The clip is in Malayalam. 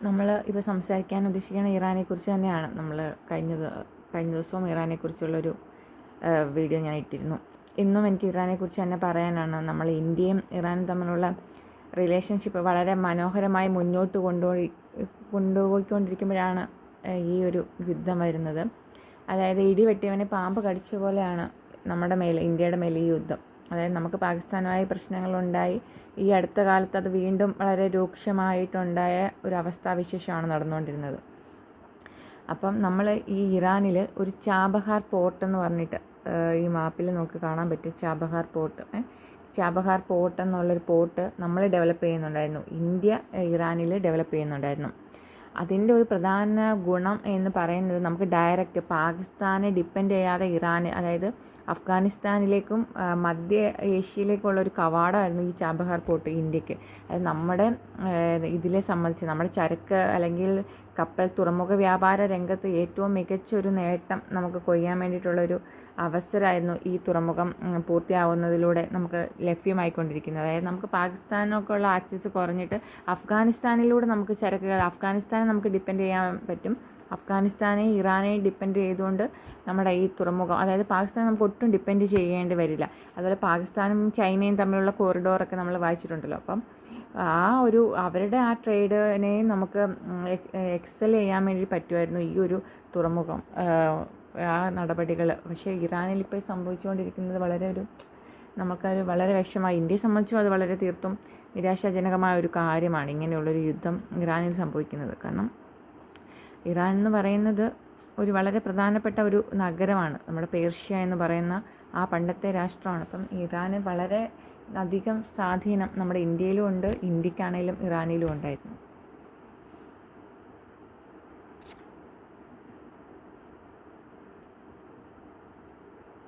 നമ്മൾ ഇപ്പോൾ സംസാരിക്കാൻ ഉദ്ദേശിക്കുന്ന ഇറാനെക്കുറിച്ച് തന്നെയാണ്. നമ്മൾ കഴിഞ്ഞ ദിവസവും ഇറാനെക്കുറിച്ചുള്ളൊരു വീഡിയോ ഞാൻ ഇട്ടിരുന്നു. ഇന്നും എനിക്ക് ഇറാനെക്കുറിച്ച് തന്നെ പറയാനാണ്. നമ്മൾ ഇന്ത്യയും ഇറാനും തമ്മിലുള്ള റിലേഷൻഷിപ്പ് വളരെ മനോഹരമായി മുന്നോട്ട് കൊണ്ടുപോയിക്കൊണ്ടിരിക്കുമ്പോഴാണ് ഈ ഒരു യുദ്ധം വരുന്നത്. അതായത് ഇടിവെട്ടിയവനെ പാമ്പ് കടിച്ച പോലെയാണ് നമ്മുടെ മേലെ, ഇന്ത്യയുടെ മേലെ ഈ യുദ്ധം. അതായത് നമുക്ക് പാകിസ്ഥാനുമായി പ്രശ്നങ്ങളുണ്ടായി, ഈ അടുത്ത കാലത്ത് അത് വീണ്ടും വളരെ രൂക്ഷമായിട്ടുണ്ടായ ഒരു അവസ്ഥാവിശേഷമാണ് നടന്നുകൊണ്ടിരുന്നത്. അപ്പം നമ്മൾ ഈ ഇറാനിൽ ഒരു ചാബഹാർ പോർട്ട് എന്ന് പറഞ്ഞിട്ട് ഈ മാപ്പിൽ നമുക്ക് കാണാൻ പറ്റും. ചാബഹാർ പോർട്ട് എന്നുള്ളൊരു പോർട്ട് നമ്മൾ ഡെവലപ്പ് ചെയ്യുന്നുണ്ടായിരുന്നു. ഇന്ത്യ ഇറാനിൽ ഡെവലപ്പ് ചെയ്യുന്നുണ്ടായിരുന്നു. അതിൻ്റെ ഒരു പ്രധാന ഗുണം എന്ന് പറയുന്നത് നമുക്ക് ഡയറക്റ്റ് പാകിസ്ഥാനെ ഡിപ്പെൻഡ് ചെയ്യാതെ ഇറാൻ, അതായത് അഫ്ഗാനിസ്ഥാനിലേക്കും മധ്യ ഏഷ്യയിലേക്കുള്ള ഒരു കവാടമായിരുന്നു ഈ ചാബഹാർ പോർട്ട് ഇന്ത്യക്ക്. അത് നമ്മുടെ ഇതിലെ സംബന്ധിച്ച് നമ്മുടെ ചരക്ക് അല്ലെങ്കിൽ കപ്പൽ തുറമുഖ വ്യാപാര രംഗത്ത് ഏറ്റവും മികച്ചൊരു നേട്ടം നമുക്ക് കൊയ്യാൻ വേണ്ടിയിട്ടുള്ളൊരു അവസരമായിരുന്നു ഈ തുറമുഖം പൂർത്തിയാവുന്നതിലൂടെ നമുക്ക് ലഭ്യമായിക്കൊണ്ടിരിക്കുന്നത്. അതായത് നമുക്ക് പാകിസ്ഥാനൊക്കെ ഉള്ള ആക്സസ് കുറഞ്ഞിട്ട് അഫ്ഗാനിസ്ഥാനിലൂടെ നമുക്ക് ചരക്കുകൾ, അഫ്ഗാനിസ്ഥാനെ നമുക്ക് ഡിപ്പെൻഡ് ചെയ്യാൻ പറ്റും. അഫ്ഗാനിസ്ഥാനെ ഇറാനെ ഡിപ്പെൻഡ് ചെയ്തുകൊണ്ട് നമ്മുടെ ഈ തുറമുഖം, അതായത് പാകിസ്ഥാൻ നമുക്ക് ഒട്ടും ഡിപ്പെൻഡ് ചെയ്യേണ്ടി വരില്ല. അതുപോലെ പാകിസ്ഥാനും ചൈനയും തമ്മിലുള്ള കോറിഡോറൊക്കെ നമ്മൾ വായിച്ചിട്ടുണ്ടല്ലോ. അപ്പം അവരുടെ ആ ട്രേഡിനെയും നമുക്ക് എക്സൽ ചെയ്യാൻ വേണ്ടി പറ്റുമായിരുന്നു ഈ ഒരു തുറമുഖം, ആ നടപടികൾ. പക്ഷേ ഇറാനിൽ ഇപ്പോൾ സംഭവിച്ചുകൊണ്ടിരിക്കുന്നത് നമുക്കത് വളരെ വിഷമമായി. ഇന്ത്യയെ സംബന്ധിച്ചും അത് വളരെ തീർത്തും നിരാശാജനകമായ ഒരു കാര്യമാണ് ഇങ്ങനെയുള്ളൊരു യുദ്ധം ഇറാനിൽ സംഭവിക്കുന്നത്. കാരണം ഇറാൻ എന്ന് പറയുന്നത് ഒരു വളരെ പ്രധാനപ്പെട്ട ഒരു നഗരമാണ്. നമ്മുടെ പേർഷ്യ എന്ന് പറയുന്ന ആ പണ്ടത്തെ രാഷ്ട്രമാണ്. അപ്പം ഇറാന് വളരെ അധികം സ്വാധീനം നമ്മുടെ ഇന്ത്യയിലും ഉണ്ട്, ഇന്ത്യക്കാണേലും ഇറാനിലും ഉണ്ടായിരുന്നു.